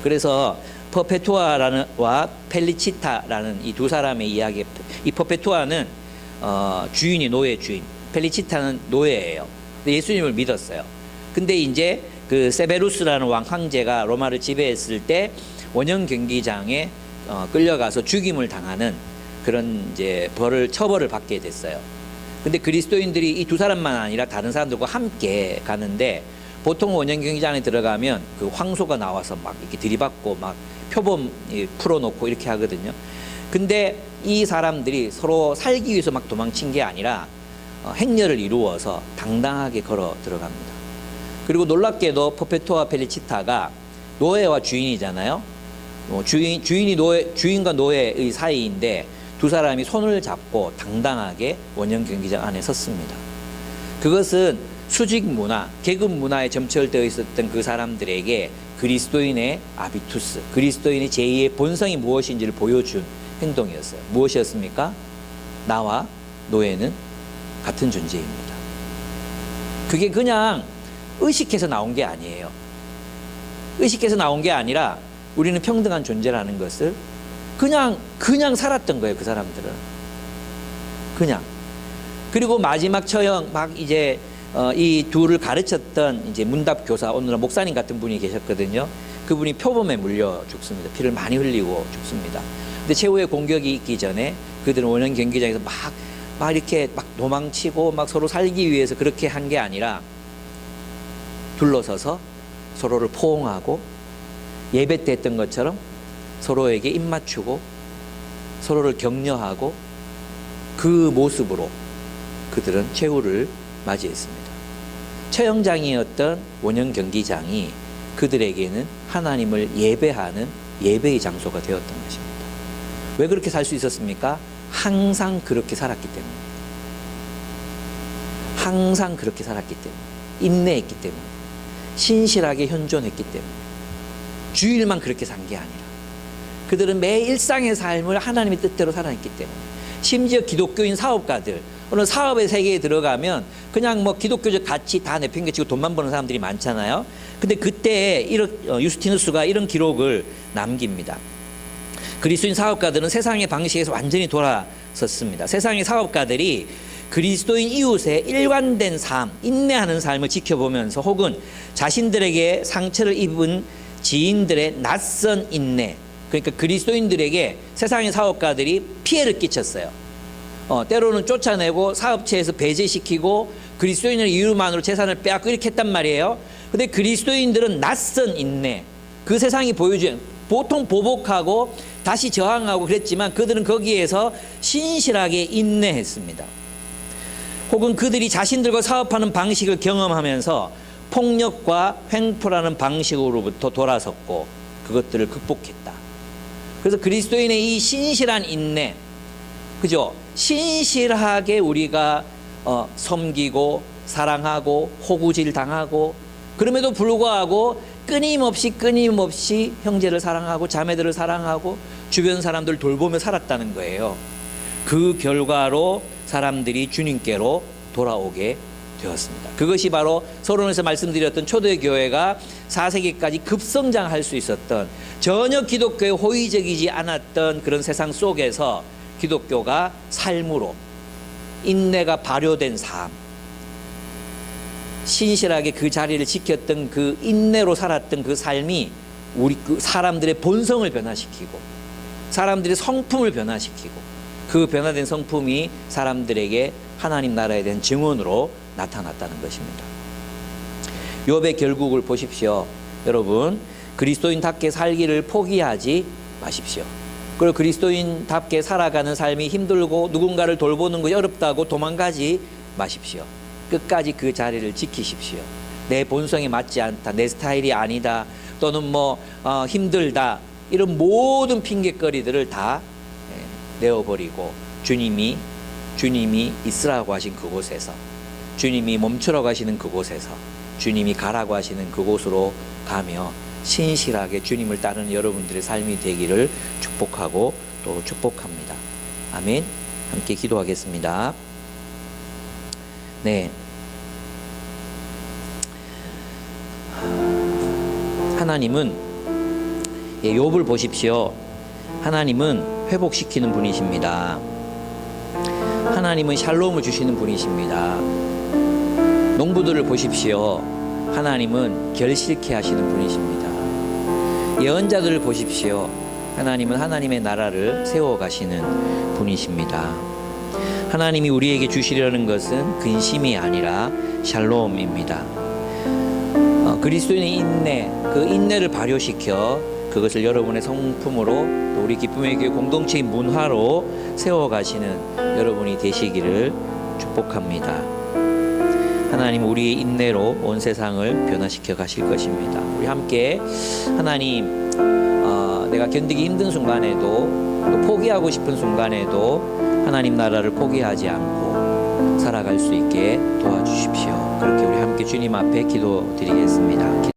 그래서 퍼페투아와 펠리치타라는 이 두 사람의 이야기, 이 퍼페투아는 주인이 노예 주인, 펠리치타는 노예예요. 근데 예수님을 믿었어요. 근데 이제 그 세베루스라는 왕 황제가 로마를 지배했을 때 원형 경기장에 끌려가서 죽임을 당하는 그런 이제 처벌을 받게 됐어요. 근데 그리스도인들이 이 두 사람만 아니라 다른 사람들과 함께 가는데 보통 원형 경기장 안에 들어가면 그 황소가 나와서 막 이렇게 들이받고 막 표범 풀어놓고 이렇게 하거든요. 근데 이 사람들이 서로 살기 위해서 막 도망친 게 아니라 행렬을 이루어서 당당하게 걸어 들어갑니다. 그리고 놀랍게도 퍼페투아 펠리치타가 노예와 주인이잖아요. 주인과 노예의 사이인데 두 사람이 손을 잡고 당당하게 원형 경기장 안에 섰습니다. 그것은 수직 문화, 계급 문화에 점철되어 있었던 그 사람들에게 그리스도인의 아비투스, 그리스도인의 제2의 본성이 무엇인지를 보여준 행동이었어요. 무엇이었습니까? 나와 노예는 같은 존재입니다. 그게 그냥 의식해서 나온 게 아니에요. 의식해서 나온 게 아니라 우리는 평등한 존재라는 것을 그냥 살았던 거예요. 그 사람들은 그냥. 그리고 마지막 처형 막 이제 이 둘을 가르쳤던 이제 문답 교사, 오늘은 목사님 같은 분이 계셨거든요. 그분이 표범에 물려 죽습니다. 피를 많이 흘리고 죽습니다. 근데 최후의 공격이 있기 전에 그들은 원형 경기장에서 막 이렇게 막 도망치고 막 서로 살기 위해서 그렇게 한 게 아니라 둘러서서 서로를 포옹하고 예배 때 했던 것처럼 서로에게 입 맞추고 서로를 격려하고 그 모습으로 그들은 최후를 맞이했습니다. 처형장이었던 원형 경기장이 그들에게는 하나님을 예배하는 예배의 장소가 되었던 것입니다. 왜 그렇게 살 수 있었습니까? 항상 그렇게 살았기 때문에. 항상 그렇게 살았기 때문에. 인내했기 때문에. 신실하게 현존했기 때문에. 주일만 그렇게 산 게 아니라 그들은 매 일상의 삶을 하나님의 뜻대로 살아냈기 때문에. 심지어 기독교인 사업가들, 오늘 사업의 세계에 들어가면 그냥 뭐 기독교적 가치 다 내팽개치고 돈만 버는 사람들이 많잖아요. 근데 그때 유스티누스가 이런 기록을 남깁니다. 그리스도인 사업가들은 세상의 방식에서 완전히 돌아섰습니다. 세상의 사업가들이 그리스도인 이웃의 일관된 삶, 인내하는 삶을 지켜보면서 혹은 자신들에게 상처를 입은 지인들의 낯선 인내, 그러니까 그리스도인들에게 세상의 사업가들이 피해를 끼쳤어요. 때로는 쫓아내고 사업체에서 배제시키고 그리스도인의 이유만으로 재산을 빼앗고 이렇게 했단 말이에요. 근데 그리스도인들은 낯선 인내, 그 세상이 보여준 보통 보복하고 다시 저항하고 그랬지만 그들은 거기에서 신실하게 인내했습니다. 혹은 그들이 자신들과 사업하는 방식을 경험하면서 폭력과 횡포라는 방식으로부터 돌아섰고 그것들을 극복했다. 그래서 그리스도인의 이 신실한 인내, 그죠? 신실하게 우리가 섬기고 사랑하고 호구질 당하고 그럼에도 불구하고 끊임없이 형제를 사랑하고 자매들을 사랑하고 주변 사람들 돌보며 살았다는 거예요. 그 결과로 사람들이 주님께로 돌아오게 되었습니다. 그것이 바로 서론에서 말씀드렸던 초대교회가 4세기까지 급성장할 수 있었던, 전혀 기독교에 호의적이지 않았던 그런 세상 속에서 기독교가 삶으로, 인내가 발효된 삶, 신실하게 그 자리를 지켰던 그 인내로 살았던 그 삶이 우리 사람들의 본성을 변화시키고 사람들의 성품을 변화시키고 그 변화된 성품이 사람들에게 하나님 나라에 대한 증언으로 나타났다는 것입니다. 욥의 결국을 보십시오. 여러분, 그리스도인답게 살기를 포기하지 마십시오. 그리고 그리스도인답게 살아가는 삶이 힘들고 누군가를 돌보는 것이 어렵다고 도망가지 마십시오. 끝까지 그 자리를 지키십시오. 내 본성에 맞지 않다, 내 스타일이 아니다, 또는 힘들다, 이런 모든 핑계거리들을 다 내어버리고 주님이 있으라고 하신 그곳에서, 주님이 멈추라고 하시는 그곳에서, 주님이 가라고 하시는 그곳으로 가며 신실하게 주님을 따르는 여러분들의 삶이 되기를 축복하고 또 축복합니다. 아멘. 함께 기도하겠습니다. 네. 하나님은, 욥을 보십시오. 하나님은 회복시키는 분이십니다. 하나님은 샬롬을 주시는 분이십니다. 농부들을 보십시오. 하나님은 결실케 하시는 분이십니다. 예언자들을 보십시오. 하나님은 하나님의 나라를 세워가시는 분이십니다. 하나님이 우리에게 주시려는 것은 근심이 아니라 샬롬입니다. 그리스도인의 인내, 그 인내를 발효시켜 그것을 여러분의 성품으로 또 우리 기쁨의 교회 공동체의 문화로 세워가시는 여러분이 되시기를 축복합니다. 하나님 우리의 인내로 온 세상을 변화시켜 가실 것입니다. 우리 함께 하나님 내가 견디기 힘든 순간에도 또 포기하고 싶은 순간에도 하나님 나라를 포기하지 않고 살아갈 수 있게 도와주십시오. 그렇게 우리 함께 주님 앞에 기도드리겠습니다.